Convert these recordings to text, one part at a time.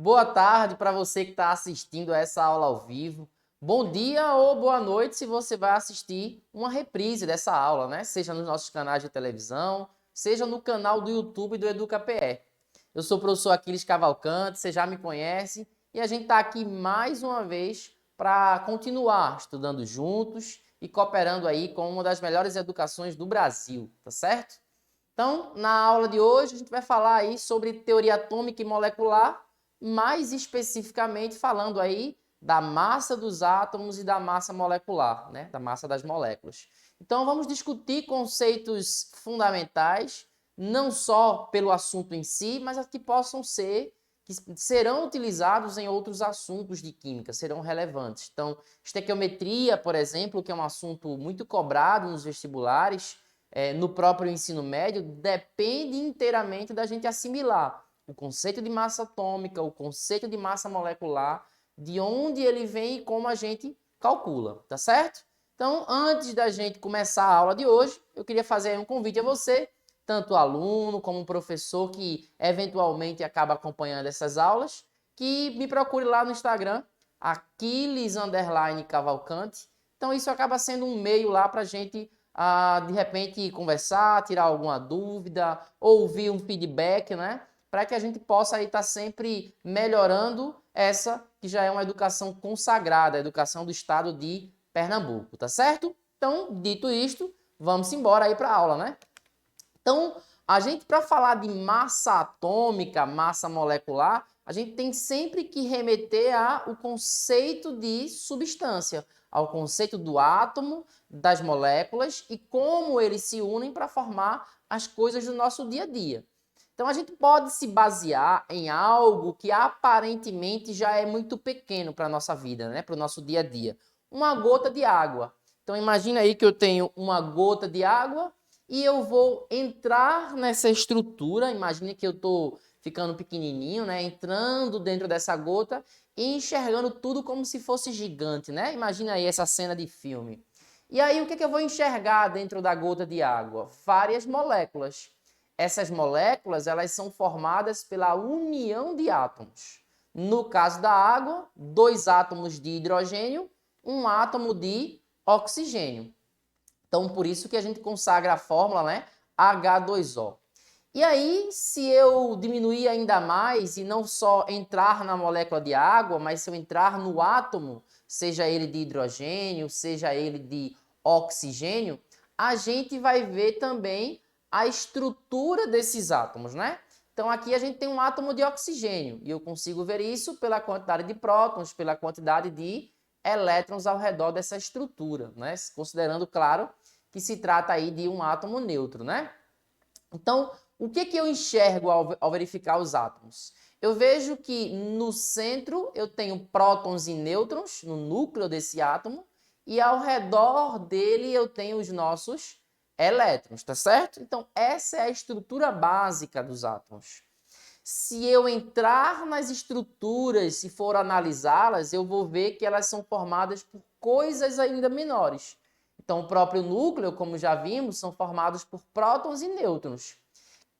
Boa tarde para você que está assistindo a essa aula ao vivo. Bom dia ou boa noite se você vai assistir uma reprise dessa aula, né? Seja nos nossos canais de televisão, seja no canal do YouTube do EducaPE. Eu sou o professor Aquiles Cavalcante, você já me conhece, e a gente está aqui mais uma vez para continuar estudando juntos e cooperando aí com uma das melhores educações do Brasil, tá certo? Então, na aula de hoje, a gente vai falar aí sobre teoria atômica e molecular, mais especificamente falando aí da massa dos átomos e da massa molecular, né? Da massa das moléculas. Então, vamos discutir conceitos fundamentais, não só pelo assunto em si, mas que possam ser, que serão utilizados em outros assuntos de química, serão relevantes. Então, estequiometria, por exemplo, que é um assunto muito cobrado nos vestibulares, no próprio ensino médio, depende inteiramente da gente assimilar o conceito de massa atômica, o conceito de massa molecular, de onde ele vem e como a gente calcula, tá certo? Então, antes da gente começar a aula de hoje, eu queria fazer um convite a você, tanto aluno como professor que eventualmente acaba acompanhando essas aulas, que me procure lá no Instagram, Aquiles_Cavalcante. Então, isso acaba sendo um meio lá para a gente de repente conversar, tirar alguma dúvida, ouvir um feedback, né? Para que a gente possa aí estar sempre melhorando essa que já é uma educação consagrada, a educação do estado de Pernambuco, tá certo? Então, dito isto, vamos embora aí para a aula, né? Então, a gente, para falar de massa atômica, massa molecular, a gente tem sempre que remeter ao conceito de substância, ao conceito do átomo, das moléculas e como eles se unem para formar as coisas do nosso dia a dia. Então, a gente pode se basear em algo que aparentemente já é muito pequeno para a nossa vida, né? Para o nosso dia a dia. Uma gota de água. Então, imagina aí que eu tenho uma gota de água e eu vou entrar nessa estrutura. Imagine que eu estou ficando pequenininho, né? Entrando dentro dessa gota e enxergando tudo como se fosse gigante, né? Imagina aí essa cena de filme. E aí, o que eu vou enxergar dentro da gota de água? Várias moléculas. Essas moléculas, elas são formadas pela união de átomos. No caso da água, 2 átomos de hidrogênio, 1 átomo de oxigênio. Então, por isso que a gente consagra a fórmula, né? H2O. E aí, se eu diminuir ainda mais e não só entrar na molécula de água, mas se eu entrar no átomo, seja ele de hidrogênio, seja ele de oxigênio, a gente vai ver também a estrutura desses átomos, né? Então, aqui a gente tem um átomo de oxigênio e eu consigo ver isso pela quantidade de prótons, pela quantidade de elétrons ao redor dessa estrutura, né? Considerando, claro, que se trata aí de um átomo neutro, né? Então, o que eu enxergo ao verificar os átomos? Eu vejo que no centro eu tenho prótons e nêutrons, no núcleo desse átomo, e ao redor dele eu tenho os nossos elétrons, tá certo? Então, essa é a estrutura básica dos átomos. Se eu entrar nas estruturas e for analisá-las, eu vou ver que elas são formadas por coisas ainda menores. Então, o próprio núcleo, como já vimos, são formados por prótons e nêutrons.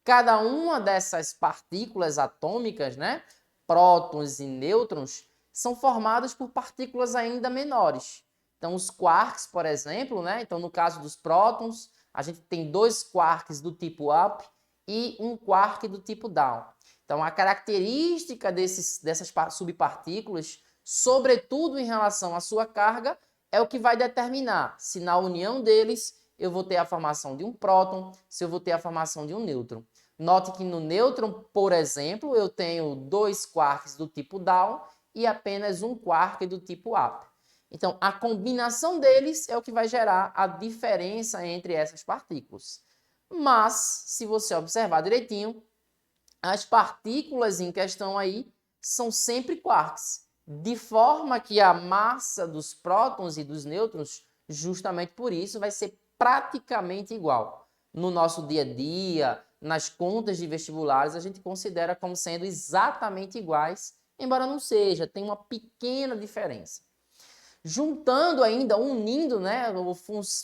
Cada uma dessas partículas atômicas, né, prótons e nêutrons, são formadas por partículas ainda menores. Então, os quarks, por exemplo, né, então no caso dos prótons, a gente tem 2 quarks do tipo up e um quark do tipo down. Então, a característica dessas subpartículas, sobretudo em relação à sua carga, é o que vai determinar se na união deles eu vou ter a formação de um próton, se eu vou ter a formação de um nêutron. Note que no nêutron, por exemplo, eu tenho 2 quarks do tipo down e apenas um quark do tipo up. Então, a combinação deles é o que vai gerar a diferença entre essas partículas. Mas, se você observar direitinho, as partículas em questão aí são sempre quarks, de forma que a massa dos prótons e dos nêutrons, justamente por isso, vai ser praticamente igual. No nosso dia a dia, nas contas de vestibulares, a gente considera como sendo exatamente iguais, embora não seja, tem uma pequena diferença. Juntando ainda, unindo, né,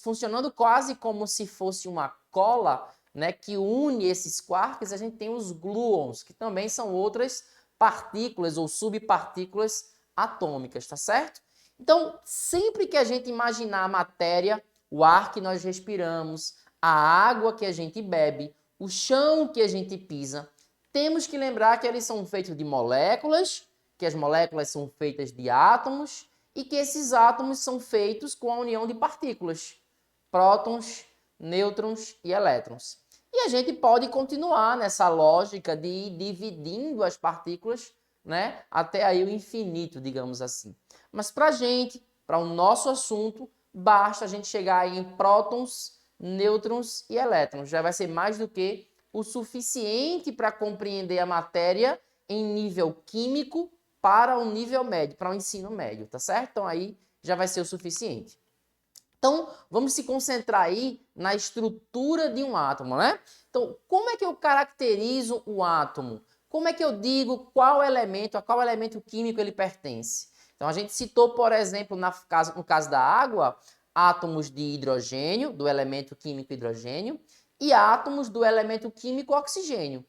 funcionando quase como se fosse uma cola, né, que une esses quarks, a gente tem os gluons, que também são outras partículas ou subpartículas atômicas, tá certo? Então, sempre que a gente imaginar a matéria, o ar que nós respiramos, a água que a gente bebe, o chão que a gente pisa, temos que lembrar que eles são feitos de moléculas, que as moléculas são feitas de átomos e que esses átomos são feitos com a união de partículas, prótons, nêutrons e elétrons. E a gente pode continuar nessa lógica de ir dividindo as partículas, né, até aí o infinito, digamos assim. Mas para a gente, para o nosso assunto, basta a gente chegar aí em prótons, nêutrons e elétrons. Já vai ser mais do que o suficiente para compreender a matéria em nível químico para o nível médio, para o ensino médio, tá certo? Então aí já vai ser o suficiente. Então, vamos se concentrar aí na estrutura de um átomo, né? Então, como é que eu caracterizo o átomo? Como é que eu digo qual elemento, a qual elemento químico ele pertence? Então, a gente citou, por exemplo, no caso da água, átomos de hidrogênio, do elemento químico hidrogênio, e átomos do elemento químico oxigênio.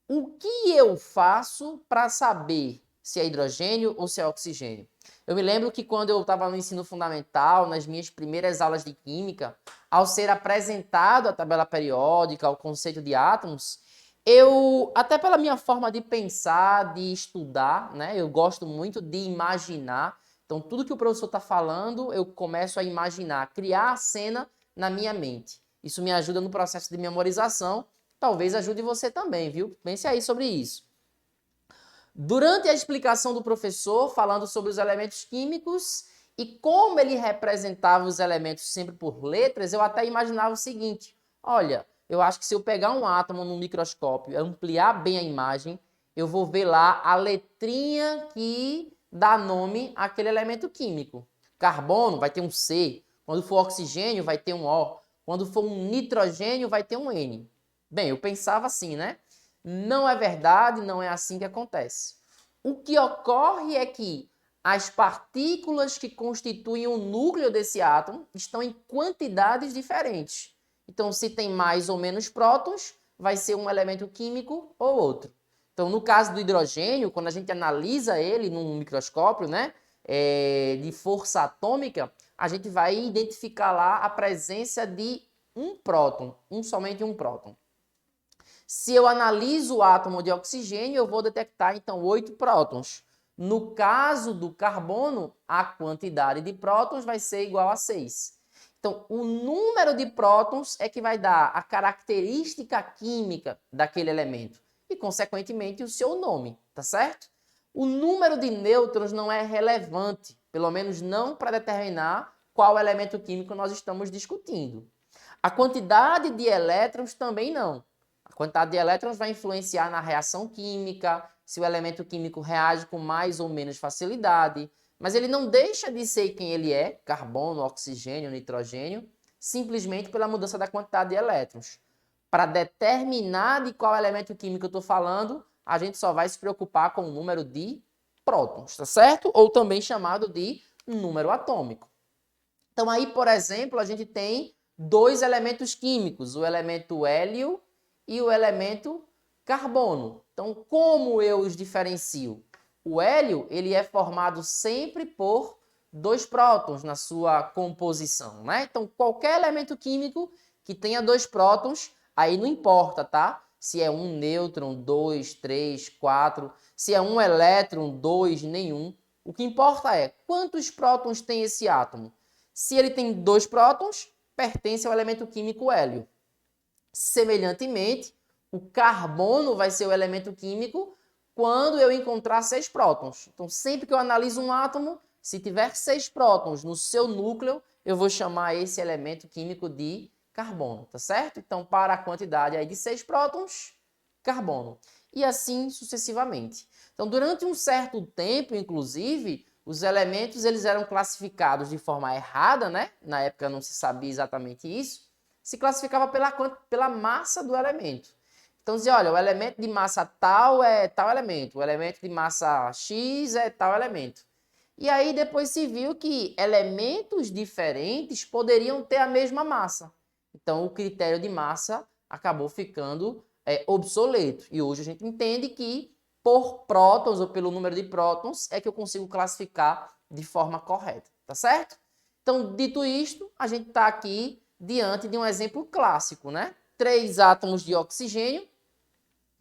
O que eu faço para saber se é hidrogênio ou se é oxigênio? Eu me lembro que quando eu estava no ensino fundamental, nas minhas primeiras aulas de química, ao ser apresentado a tabela periódica, o conceito de átomos, eu, até pela minha forma de pensar, de estudar, né, eu gosto muito de imaginar. Então, tudo que o professor está falando, eu começo a imaginar, criar a cena na minha mente. Isso me ajuda no processo de memorização. Talvez ajude você também, viu? Pense aí sobre isso. Durante a explicação do professor, falando sobre os elementos químicos e como ele representava os elementos sempre por letras, eu até imaginava o seguinte: olha, eu acho que se eu pegar um átomo no microscópio e ampliar bem a imagem, eu vou ver lá a letrinha que dá nome àquele elemento químico. Carbono vai ter um C, quando for oxigênio vai ter um O, quando for um nitrogênio vai ter um N. Bem, eu pensava assim, né? Não é verdade, não é assim que acontece. O que ocorre é que as partículas que constituem o núcleo desse átomo estão em quantidades diferentes. Então, se tem mais ou menos prótons, vai ser um elemento químico ou outro. Então, no caso do hidrogênio, quando a gente analisa ele num microscópio, né, de força atômica, a gente vai identificar lá a presença de um próton, somente um próton. Se eu analiso o átomo de oxigênio, eu vou detectar, então, 8 prótons. No caso do carbono, a quantidade de prótons vai ser igual a 6. Então, o número de prótons é que vai dar a característica química daquele elemento e, consequentemente, o seu nome, tá certo? O número de nêutrons não é relevante, pelo menos não para determinar qual elemento químico nós estamos discutindo. A quantidade de elétrons também não. A quantidade de elétrons vai influenciar na reação química, se o elemento químico reage com mais ou menos facilidade, mas ele não deixa de ser quem ele é, carbono, oxigênio, nitrogênio, simplesmente pela mudança da quantidade de elétrons. Para determinar de qual elemento químico eu estou falando, a gente só vai se preocupar com o número de prótons, tá certo? Ou também chamado de número atômico. Então aí, por exemplo, a gente tem dois elementos químicos, o elemento hélio e o elemento carbono. Então, como eu os diferencio? O hélio, ele é formado sempre por dois prótons na sua composição, né? Então, qualquer elemento químico que tenha dois prótons, aí não importa, tá? Se é um nêutron, dois, três, quatro, se é um elétron, dois, nenhum. O que importa é quantos prótons tem esse átomo. Se ele tem dois prótons, pertence ao elemento químico hélio. Semelhantemente, o carbono vai ser o elemento químico quando eu encontrar 6 prótons. Então, sempre que eu analiso um átomo, se tiver 6 prótons no seu núcleo, eu vou chamar esse elemento químico de carbono, tá certo? Então, para a quantidade aí de 6 prótons, carbono. E assim sucessivamente. Então, durante um certo tempo, inclusive, os elementos eles eram classificados de forma errada, né? Na época não se sabia exatamente isso. Se classificava pela massa do elemento. Então, dizia, olha, o elemento de massa tal é tal elemento, o elemento de massa X é tal elemento. E aí depois se viu que elementos diferentes poderiam ter a mesma massa. Então, o critério de massa acabou ficando obsoleto. E hoje a gente entende que por prótons ou pelo número de prótons é que eu consigo classificar de forma correta, tá certo? Então, dito isto, a gente está aqui diante de um exemplo clássico, né? 3 átomos de oxigênio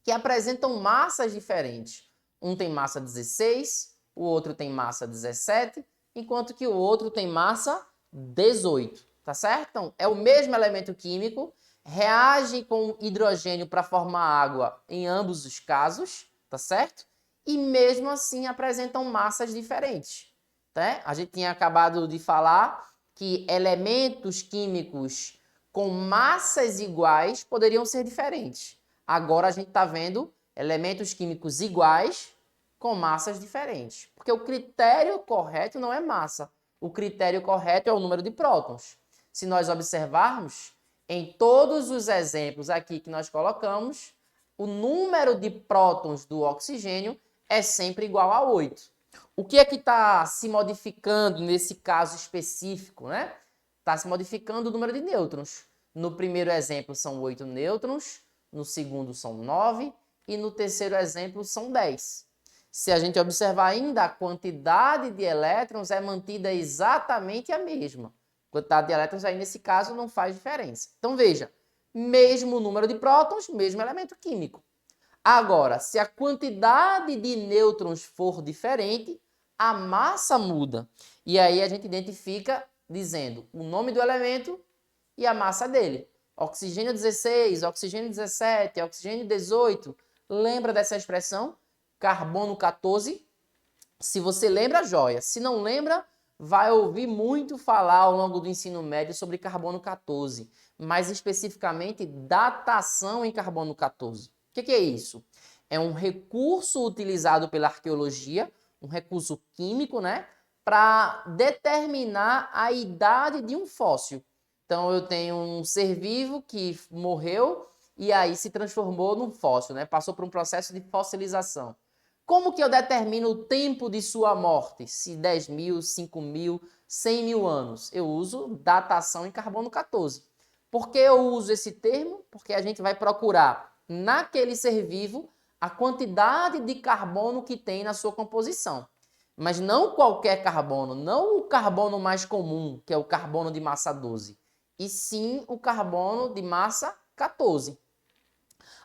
que apresentam massas diferentes. Um tem massa 16, o outro tem massa 17, enquanto que o outro tem massa 18, tá certo? Então, é o mesmo elemento químico, reage com hidrogênio para formar água em ambos os casos, tá certo? E mesmo assim apresentam massas diferentes, tá? A gente tinha acabado de falar que elementos químicos com massas iguais poderiam ser diferentes. Agora a gente está vendo elementos químicos iguais com massas diferentes. Porque o critério correto não é massa. O critério correto é o número de prótons. Se nós observarmos, em todos os exemplos aqui que nós colocamos, o número de prótons do oxigênio é sempre igual a 8. O que é que está se modificando nesse caso específico, né? Está se modificando o número de nêutrons. No primeiro exemplo são 8 nêutrons, no segundo são 9 e no terceiro exemplo são 10. Se a gente observar ainda, a quantidade de elétrons é mantida exatamente a mesma. A quantidade de elétrons aí nesse caso não faz diferença. Então veja, mesmo número de prótons, mesmo elemento químico. Agora, se a quantidade de nêutrons for diferente, a massa muda. E aí a gente identifica dizendo o nome do elemento e a massa dele. Oxigênio 16, oxigênio 17, oxigênio 18. Lembra dessa expressão? Carbono 14. Se você lembra, joia. Se não lembra, vai ouvir muito falar ao longo do ensino médio sobre carbono 14. Mais especificamente, datação em carbono 14. O que é isso? É um recurso utilizado pela arqueologia, um recurso químico, né? Para determinar a idade de um fóssil. Então, eu tenho um ser vivo que morreu e aí se transformou num fóssil, né? Passou por um processo de fossilização. Como que eu determino o tempo de sua morte? Se 10 mil, 5 mil, 100 mil anos? Eu uso datação em carbono 14. Por que eu uso esse termo? Porque a gente vai procurar naquele ser vivo a quantidade de carbono que tem na sua composição. Mas não qualquer carbono, não o carbono mais comum, que é o carbono de massa 12, e sim o carbono de massa 14.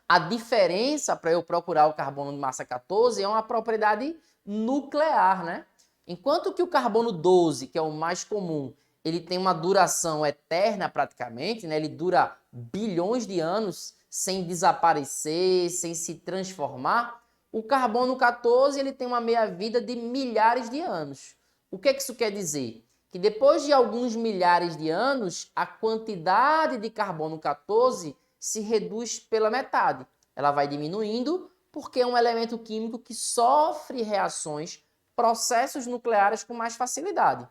A diferença para eu procurar o carbono de massa 14 é uma propriedade nuclear, né? Enquanto que o carbono 12, que é o mais comum, ele tem uma duração eterna praticamente, né? Ele dura bilhões de anos sem desaparecer, sem se transformar. O carbono 14 ele tem uma meia-vida de milhares de anos. O que isso quer dizer? Que depois de alguns milhares de anos, a quantidade de carbono 14 se reduz pela metade. Ela vai diminuindo porque é um elemento químico que sofre reações, processos nucleares com mais facilidade.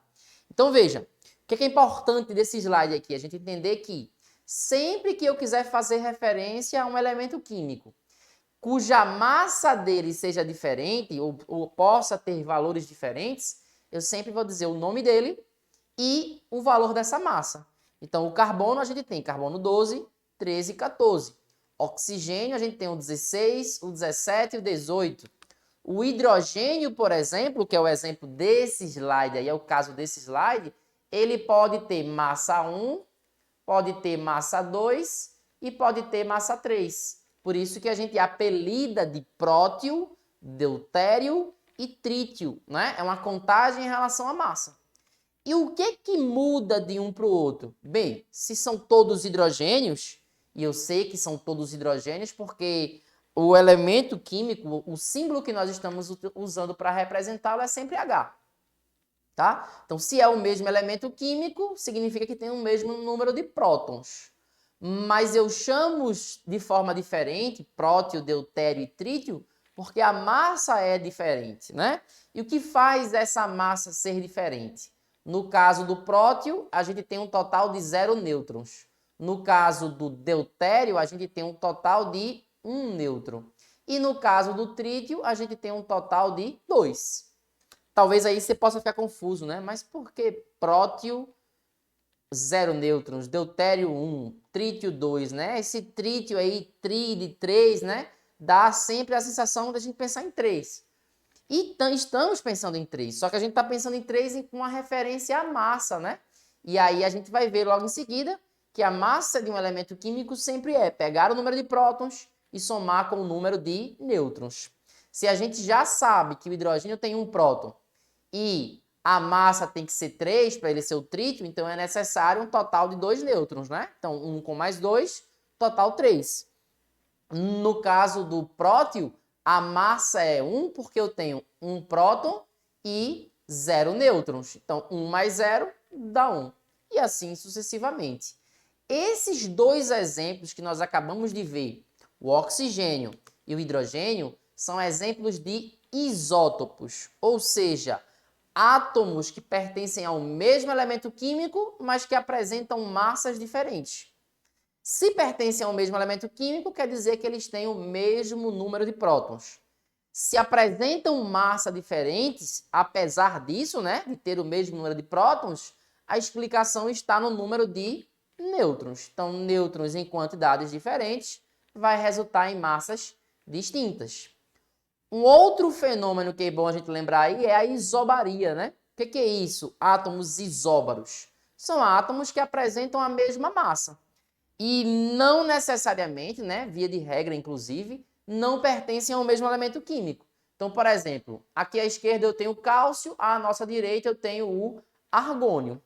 Então veja, o que é importante desse slide aqui? A gente entender que sempre que eu quiser fazer referência a um elemento químico cuja massa dele seja diferente ou possa ter valores diferentes, eu sempre vou dizer o nome dele e o valor dessa massa. Então, o carbono a gente tem carbono 12, 13 e 14. Oxigênio a gente tem o 16, o 17 e o 18. O hidrogênio, por exemplo, que é o exemplo desse slide, aí é o caso desse slide, ele pode ter massa 1, pode ter massa 2 e pode ter massa 3. Por isso que a gente apelida de prótio, deutério e trítio, né? É uma contagem em relação à massa. E o que muda de um para o outro? Bem, se são todos hidrogênios, e eu sei que são todos hidrogênios porque o elemento químico, o símbolo que nós estamos usando para representá-lo é sempre H. Tá? Então, se é o mesmo elemento químico, significa que tem o mesmo número de prótons. Mas eu chamo de forma diferente, prótio, deutério e trítio, porque a massa é diferente, né? E o que faz essa massa ser diferente? No caso do prótio, a gente tem um total de 0 nêutrons. No caso do deutério, a gente tem um total de 1 nêutron. E no caso do trítio, a gente tem um total de 2. Talvez aí você possa ficar confuso, né? Mas por que prótio 0 nêutrons, deutério 1, trítio 2, né? Esse trítio aí, tri de 3, né? dá sempre a sensação da gente pensar em 3. E estamos pensando em 3, só que a gente está pensando em 3 com uma referência à massa, né? E aí a gente vai ver logo em seguida que a massa de um elemento químico sempre é pegar o número de prótons e somar com o número de nêutrons. Se a gente já sabe que o hidrogênio tem um próton e a massa tem que ser 3 para ele ser o trítio, então é necessário um total de 2 nêutrons, né? Então, 1 com mais 2, total 3. No caso do prótio, a massa é 1 porque eu tenho um próton e 0 nêutrons. Então, 1 mais 0 dá 1. E assim sucessivamente. Esses dois exemplos que nós acabamos de ver, o oxigênio e o hidrogênio, são exemplos de isótopos, ou seja, átomos que pertencem ao mesmo elemento químico, mas que apresentam massas diferentes. Se pertencem ao mesmo elemento químico, quer dizer que eles têm o mesmo número de prótons. Se apresentam massa diferentes, apesar disso, né, de ter o mesmo número de prótons, a explicação está no número de nêutrons. Então, nêutrons em quantidades diferentes vai resultar em massas distintas. Um outro fenômeno que é bom a gente lembrar aí é a isobaria, né? O que é isso? Átomos isóbaros. São átomos que apresentam a mesma massa. E não necessariamente, né, via de regra inclusive, não pertencem ao mesmo elemento químico. Então, por exemplo, aqui à esquerda eu tenho o cálcio, à nossa direita eu tenho o argônio.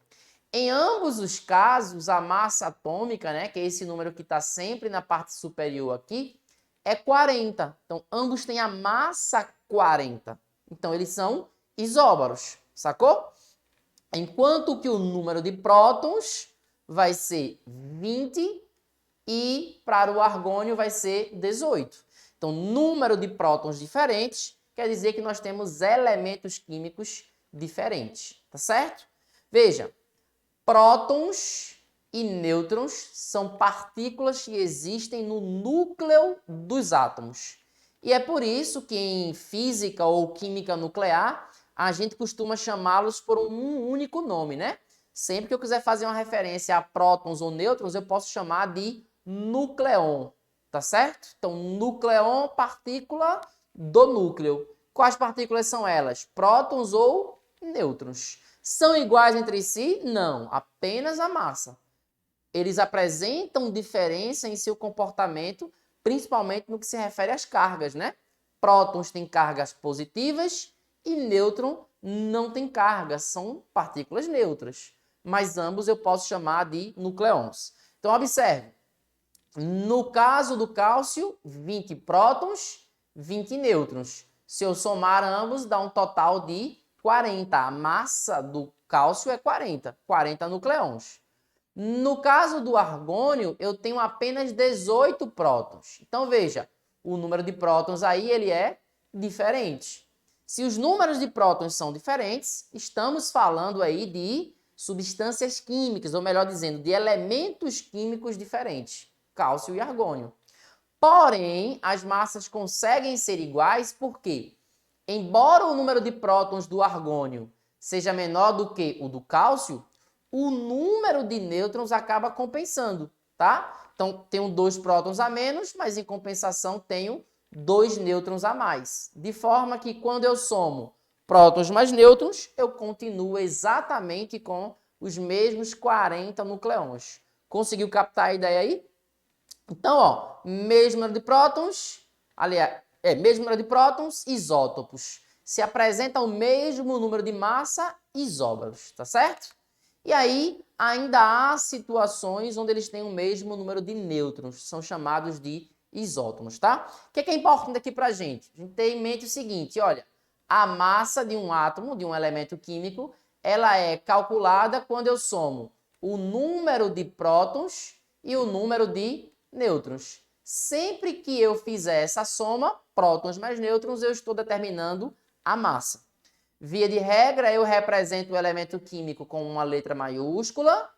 Em ambos os casos, a massa atômica, né, que é esse número que está sempre na parte superior aqui, é 40. Então, ambos têm a massa 40. Então, eles são isóbaros, sacou? Enquanto que o número de prótons vai ser 20 e para o argônio vai ser 18. Então, número de prótons diferentes quer dizer que nós temos elementos químicos diferentes, tá certo? Veja, prótons e nêutrons são partículas que existem no núcleo dos átomos. E é por isso que em física ou química nuclear, a gente costuma chamá-los por um único nome, né? Sempre que eu quiser fazer uma referência a prótons ou nêutrons, eu posso chamar de núcleon, tá certo? Então, núcleon, partícula do núcleo. Quais partículas são elas? Prótons ou nêutrons? São iguais entre si? Não, apenas a massa. Eles apresentam diferença em seu comportamento, principalmente no que se refere às cargas, né? Prótons têm cargas positivas e nêutron não tem carga, são partículas neutras. Mas ambos eu posso chamar de nucleons. Então, observe. No caso do cálcio, 20 prótons, 20 nêutrons. Se eu somar ambos, dá um total de 40. A massa do cálcio é 40, 40 nucleons. No caso do argônio, eu tenho apenas 18 prótons. Então, veja, o número de prótons aí ele é diferente. Se os números de prótons são diferentes, estamos falando aí de substâncias químicas, ou melhor dizendo, de elementos químicos diferentes, cálcio e argônio. Porém, as massas conseguem ser iguais porque, embora o número de prótons do argônio seja menor do que o do cálcio, o número de nêutrons acaba compensando, tá? Então, tenho 2 prótons a menos, mas em compensação tenho 2 nêutrons a mais. De forma que quando eu somo prótons mais nêutrons, eu continuo exatamente com os mesmos 40 nucleons. Conseguiu captar a ideia aí? Então, ó, mesmo número de prótons, aliás, mesmo número de prótons, isótopos. Se apresentam o mesmo número de massa, isóbaros, tá certo? E aí, ainda há situações onde eles têm o mesmo número de nêutrons, são chamados de isótopos, tá? O que é importante aqui pra gente? A gente tem em mente o seguinte, olha, a massa de um átomo, de um elemento químico, ela é calculada quando eu somo o número de prótons e o número de nêutrons. Sempre que eu fizer essa soma, prótons mais nêutrons, eu estou determinando a massa. Via de regra, eu represento o elemento químico com uma letra maiúscula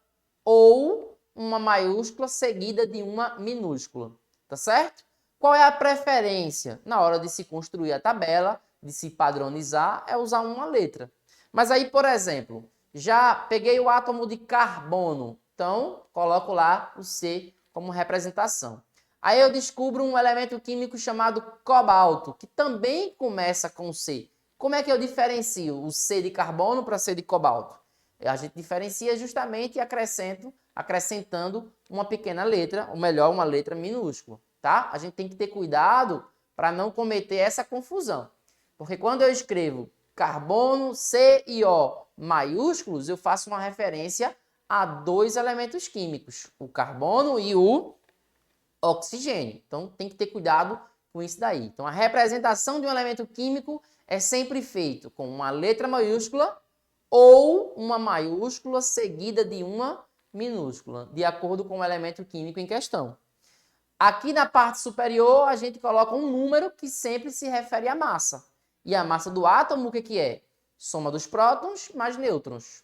ou uma maiúscula seguida de uma minúscula, tá certo? Qual é a preferência? Na hora de se construir a tabela, de se padronizar, é usar uma letra. Mas aí, por exemplo, já peguei o átomo de carbono, então coloco lá o C como representação. Aí eu descubro um elemento químico chamado cobalto, que também começa com C. Como é que eu diferencio o C de carbono para C de cobalto? A gente diferencia justamente acrescentando uma pequena letra, ou melhor, uma letra minúscula, tá? A gente tem que ter cuidado para não cometer essa confusão. Porque quando eu escrevo carbono, C e O maiúsculos, eu faço uma referência a dois elementos químicos, o carbono e o oxigênio. Então, tem que ter cuidado com isso daí. Então, a representação de um elemento químico é sempre feito com uma letra maiúscula ou uma maiúscula seguida de uma minúscula, de acordo com o elemento químico em questão. Aqui na parte superior, a gente coloca um número que sempre se refere à massa. E a massa do átomo, o que é? Soma dos prótons mais nêutrons.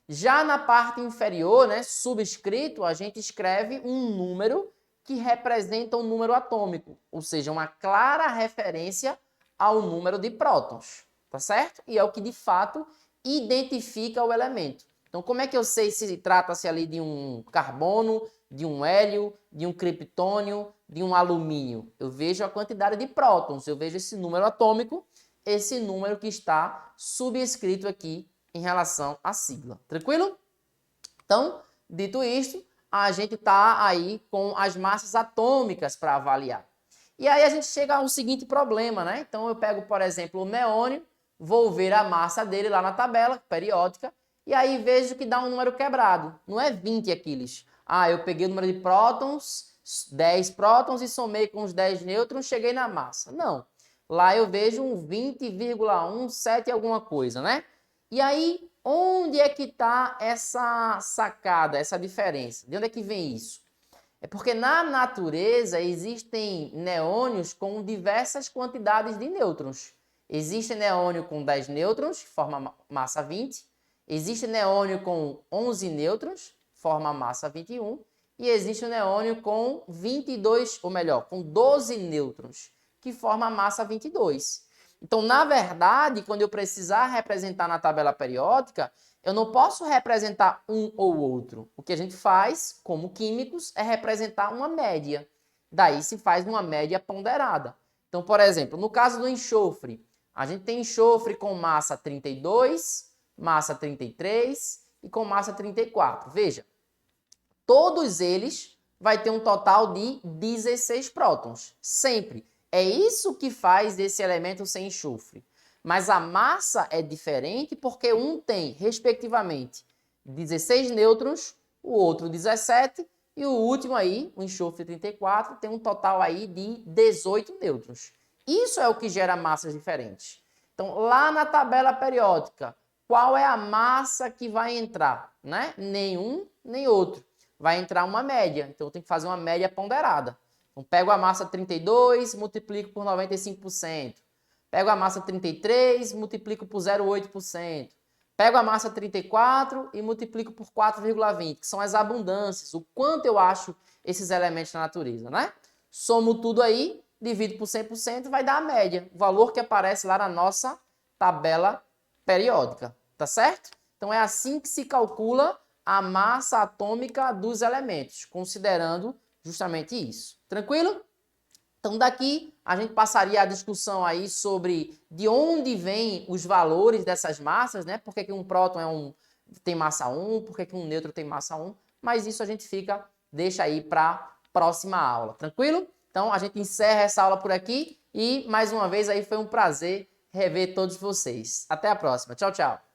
Já na parte inferior, né, subscrito, a gente escreve um número que representa um número atômico, ou seja, uma clara referência ao número de prótons, tá certo? E é o que de fato identifica o elemento. Então, como é que eu sei se trata-se ali de um carbono, de um hélio, de um criptônio, de um alumínio? Eu vejo a quantidade de prótons, eu vejo esse número atômico, esse número que está subscrito aqui em relação à sigla. Tranquilo? Então, dito isto, a gente está aí com as massas atômicas para avaliar. E aí a gente chega ao seguinte problema, né? Então eu pego, por exemplo, o neônio, vou ver a massa dele lá na tabela periódica, e aí vejo que dá um número quebrado. Não é 20 aqueles. Ah, eu peguei o número de prótons, 10 prótons e somei com os 10 nêutrons, cheguei na massa. Não. Lá eu vejo um 20,17 alguma coisa, né? E aí, onde é que está essa sacada, essa diferença? De onde é que vem isso? É porque na natureza existem neônios com diversas quantidades de nêutrons. Existe neônio com 10 nêutrons, forma massa 20. Existe neônio com 11 nêutrons, forma massa 21. E existe o neônio com 22, ou melhor, com 12 nêutrons, que forma massa 22. Então, na verdade, quando eu precisar representar na tabela periódica, eu não posso representar um ou outro. O que a gente faz, como químicos, é representar uma média. Daí se faz uma média ponderada. Então, por exemplo, no caso do enxofre, a gente tem enxofre com massa 32, massa 33 e com massa 34. Veja, todos eles vai ter um total de 16 prótons, sempre. É isso que faz esse elemento ser enxofre. Mas a massa é diferente porque um tem, respectivamente, 16 nêutrons, o outro 17, e o último aí, o enxofre 34, tem um total aí de 18 nêutrons. Isso é o que gera massas diferentes. Então, lá na tabela periódica, qual é a massa que vai entrar? Né? Nenhum, nem outro. Vai entrar uma média, então eu tenho que fazer uma média ponderada. Então, pego a massa 32, multiplico por 95%. Pego a massa 33, multiplico por 0,8%. Pego a massa 34 e multiplico por 4,20, que são as abundâncias, o quanto eu acho esses elementos na natureza, né? Somo tudo aí, divido por 100%, vai dar a média, o valor que aparece lá na nossa tabela periódica, tá certo? Então é assim que se calcula a massa atômica dos elementos, considerando justamente isso. Tranquilo? Então daqui a gente passaria a discussão aí sobre de onde vêm os valores dessas massas, né? Por que que um próton tem massa 1, por que que um nêutron tem massa 1, mas isso a gente deixa aí para a próxima aula, tranquilo? Então a gente encerra essa aula por aqui e mais uma vez aí foi um prazer rever todos vocês. Até a próxima. Tchau, tchau.